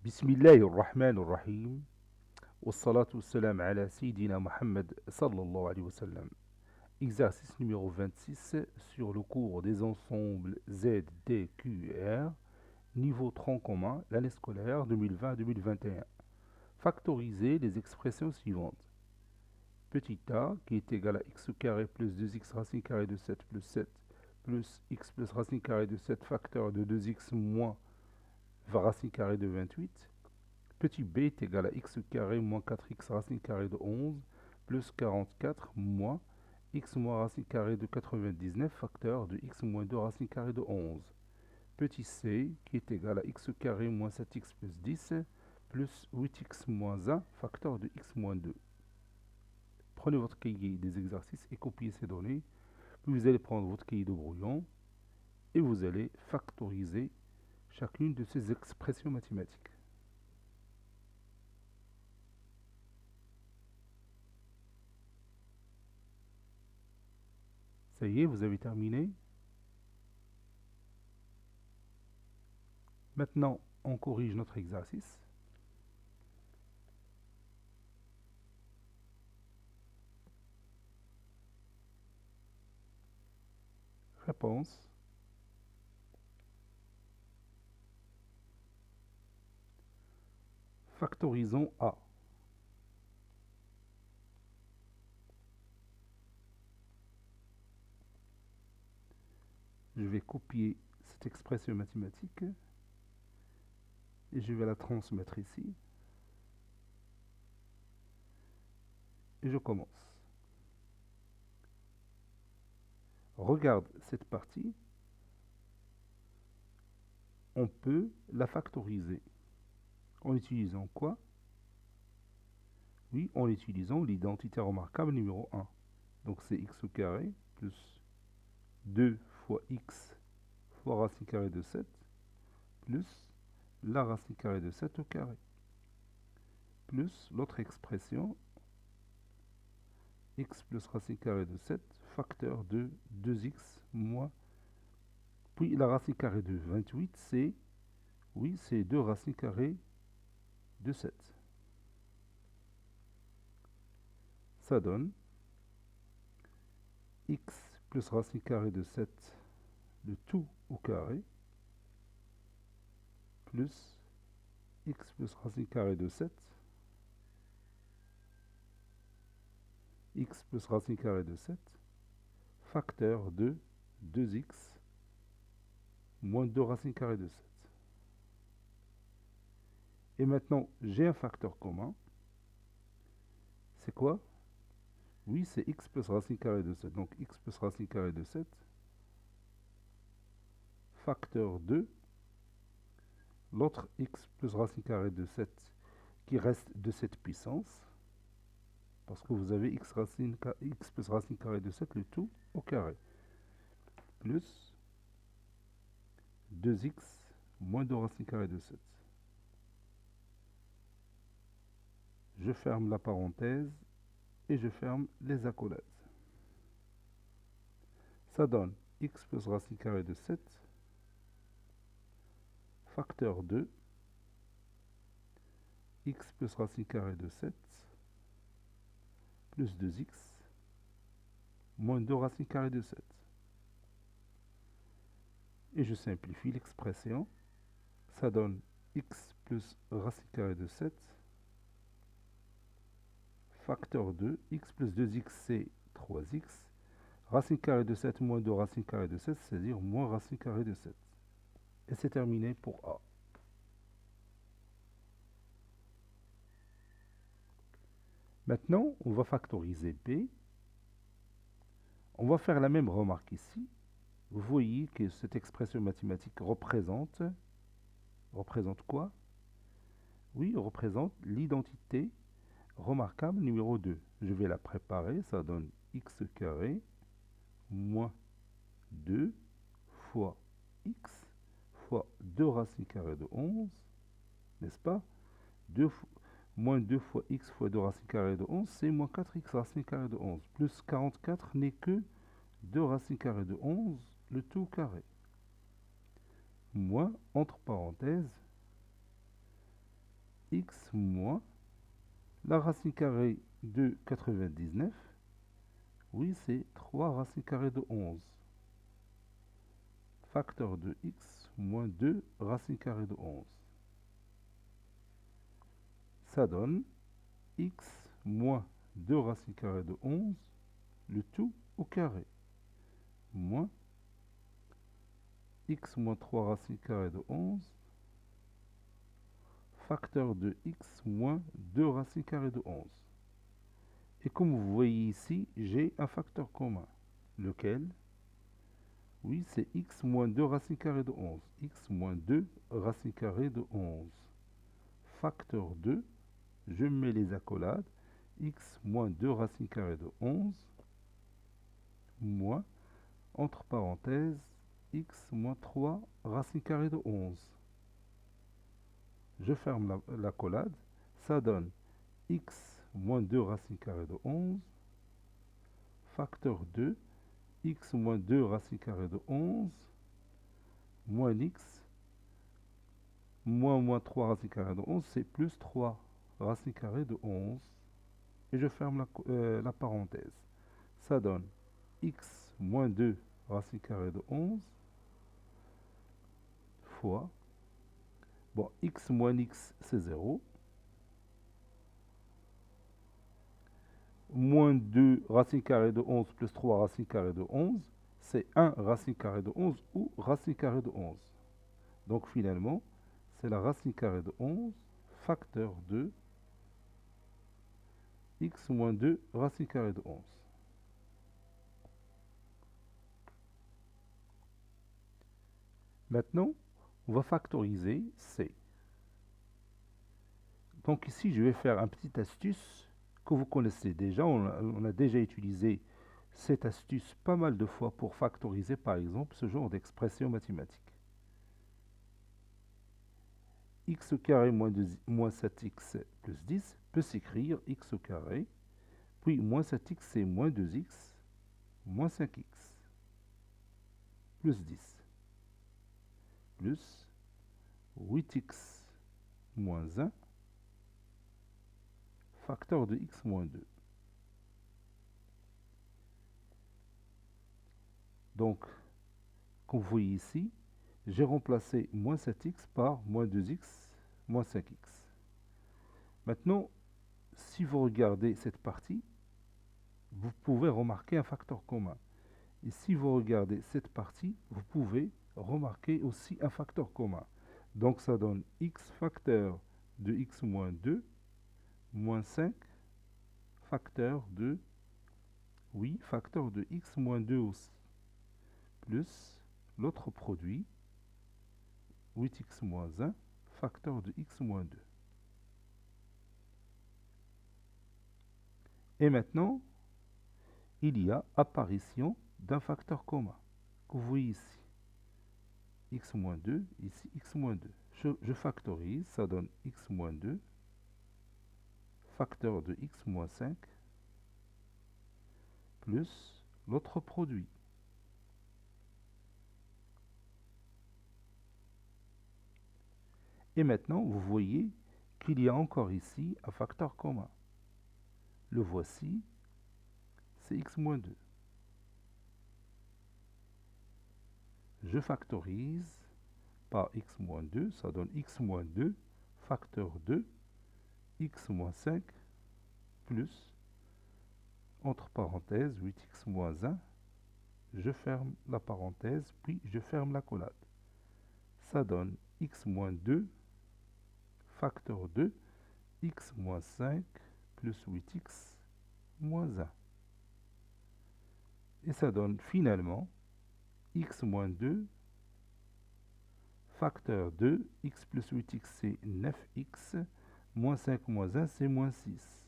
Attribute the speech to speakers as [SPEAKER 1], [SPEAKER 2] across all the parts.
[SPEAKER 1] Bismillahirrahmanirrahim. Wassalatu wassalam ala Sayyidina Muhammad sallallahu alayhi wa sallam. Exercice numéro 26 sur le cours des ensembles Z, D, Q et R, niveau tronc commun, l'année scolaire 2020-2021. Factoriser les expressions suivantes. Petit a qui est égal à x au carré plus 2x racine carrée de 7 plus 7 plus x plus racine carrée de 7 facteur de 2x moins racine carrée de 28. Petit b est égal à x carré moins 4x racine carrée de 11 plus 44 moins x moins racine carrée de 99 facteur de x moins 2 racine carrée de 11. Petit c qui est égal à x carré moins 7x plus 10 plus 8x moins 1 facteur de x moins 2. Prenez votre cahier des exercices et copiez ces données. Puis vous allez prendre votre cahier de brouillon et vous allez factoriser chacune de ces expressions mathématiques. Ça y est, vous avez terminé. Maintenant, on corrige notre exercice. Réponse. Factorisons A. Je vais copier cette expression mathématique et je vais la transmettre ici. Et je commence. Regarde cette partie. On peut la factoriser. En utilisant quoi? Oui, en utilisant l'identité remarquable numéro 1. Donc c'est x au carré plus 2 fois x fois racine carrée de 7 plus la racine carrée de 7 au carré plus l'autre expression x plus racine carrée de 7 facteur de 2x moins, puis la racine carrée de 28 c'est, oui, c'est 2 racines carrées de 7. Ça donne x plus racine carrée de 7 le tout au carré plus x plus racine carrée de 7 x plus racine carrée de 7 facteur de 2x moins 2 racine carrée de 7. Et maintenant, j'ai un facteur commun. C'est quoi? Oui, c'est x plus racine carrée de 7. Donc x plus racine carrée de 7 facteur de l'autre x plus racine carrée de 7 qui reste de cette puissance. Parce que vous avez x plus racine carrée de 7, le tout au carré. Plus 2x moins 2 racine carrée de 7. Je ferme la parenthèse et je ferme les accolades. Ça donne x plus racine carrée de 7 facteur 2 x plus racine carrée de 7 plus 2x moins 2 racine carrée de 7. Et je simplifie l'expression. Ça donne x plus racine carrée de 7 facteur 2, x plus 2x c'est 3x, racine carrée de 7 moins 2 racine carrée de 7, c'est-à-dire moins racine carrée de 7. Et c'est terminé pour A. Maintenant, on va factoriser B. On va faire la même remarque ici. Vous voyez que cette expression mathématique représente quoi? Oui, représente l'identité remarquable numéro 2. Je vais la préparer, ça donne x carré moins 2 fois x fois 2 racine carrée de 11, n'est-ce pas? Moins 2 fois x fois 2 racine carrée de 11, c'est moins 4x racine carrée de 11. Plus 44 n'est que 2 racine carrée de 11, le tout carré. Moins, entre parenthèses, x moins la racine carrée de 99. Oui, c'est 3 racine carrée de 11. Facteur de x moins 2 racine carrée de 11. Ça donne x moins 2 racine carrée de 11, le tout au carré, moins x moins 3 racine carrée de 11, facteur de x moins 2 racine carrée de 11. Et comme vous voyez ici, j'ai un facteur commun, lequel, oui, c'est x moins 2 racine carrée de 11. X moins 2 racine carrée de 11. Facteur 2, je mets les accolades, x moins 2 racine carrée de 11, moins, entre parenthèses, x moins 3 racine carrée de 11. Je ferme l'accolade, ça donne x moins 2 racine carrée de 11, facteur 2, x moins 2 racine carrée de 11, moins x, moins 3 racine carrée de 11, c'est plus 3 racine carrée de 11. Et je ferme la parenthèse. Ça donne x moins 2 racine carrée de 11 fois, bon, x moins x, c'est 0, moins 2 racine carrée de 11 plus 3 racine carrée de 11, c'est 1 racine carrée de 11 ou racine carrée de 11. Donc finalement, c'est la racine carrée de 11 facteur de x moins 2 racine carrée de 11. Maintenant, on va factoriser c. Donc ici, je vais faire un petit astuce que vous connaissez déjà. On a déjà utilisé cette astuce pas mal de fois pour factoriser, par exemple, ce genre d'expression mathématique. X au carré moins 7x plus 10 peut s'écrire x au carré, puis moins 7x c'est moins 2x, moins 5x, plus 10, plus 8x moins 1, facteur de x moins 2. Donc, comme vous voyez ici, j'ai remplacé moins 7x par moins 2x, moins 5x. Maintenant, si vous regardez cette partie, vous pouvez remarquer un facteur commun. Et si vous regardez cette partie, vous pouvez remarquer aussi un facteur commun. Donc ça donne x facteur de x moins 2, moins 5, facteur de, oui, facteur de x moins 2 aussi, plus l'autre produit, 8x moins 1, facteur de x moins 2. Et maintenant, il y a apparition d'un facteur commun, que vous voyez ici. X moins 2, ici x moins 2. Je factorise, ça donne x moins 2, facteur de x moins 5, plus l'autre produit. Et maintenant, vous voyez qu'il y a encore ici un facteur commun. Le voici, c'est x moins 2. Je factorise par x moins 2, ça donne x moins 2, facteur 2, x moins 5, plus, entre parenthèses, 8x moins 1, je ferme la parenthèse, puis je ferme l'accolade. Ça donne x moins 2, facteur 2, x moins 5, plus 8x moins 1. Et ça donne finalement x moins 2, facteur 2, x plus 8x c'est 9x, moins 5 moins 1 c'est moins 6.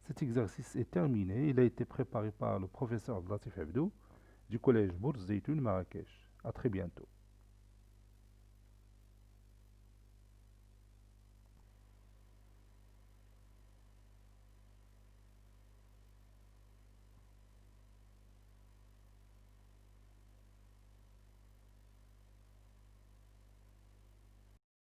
[SPEAKER 1] Cet exercice est terminé. Il a été préparé par le professeur Latif Abdou du collège Bourz Zeytoun Marrakech. À très bientôt.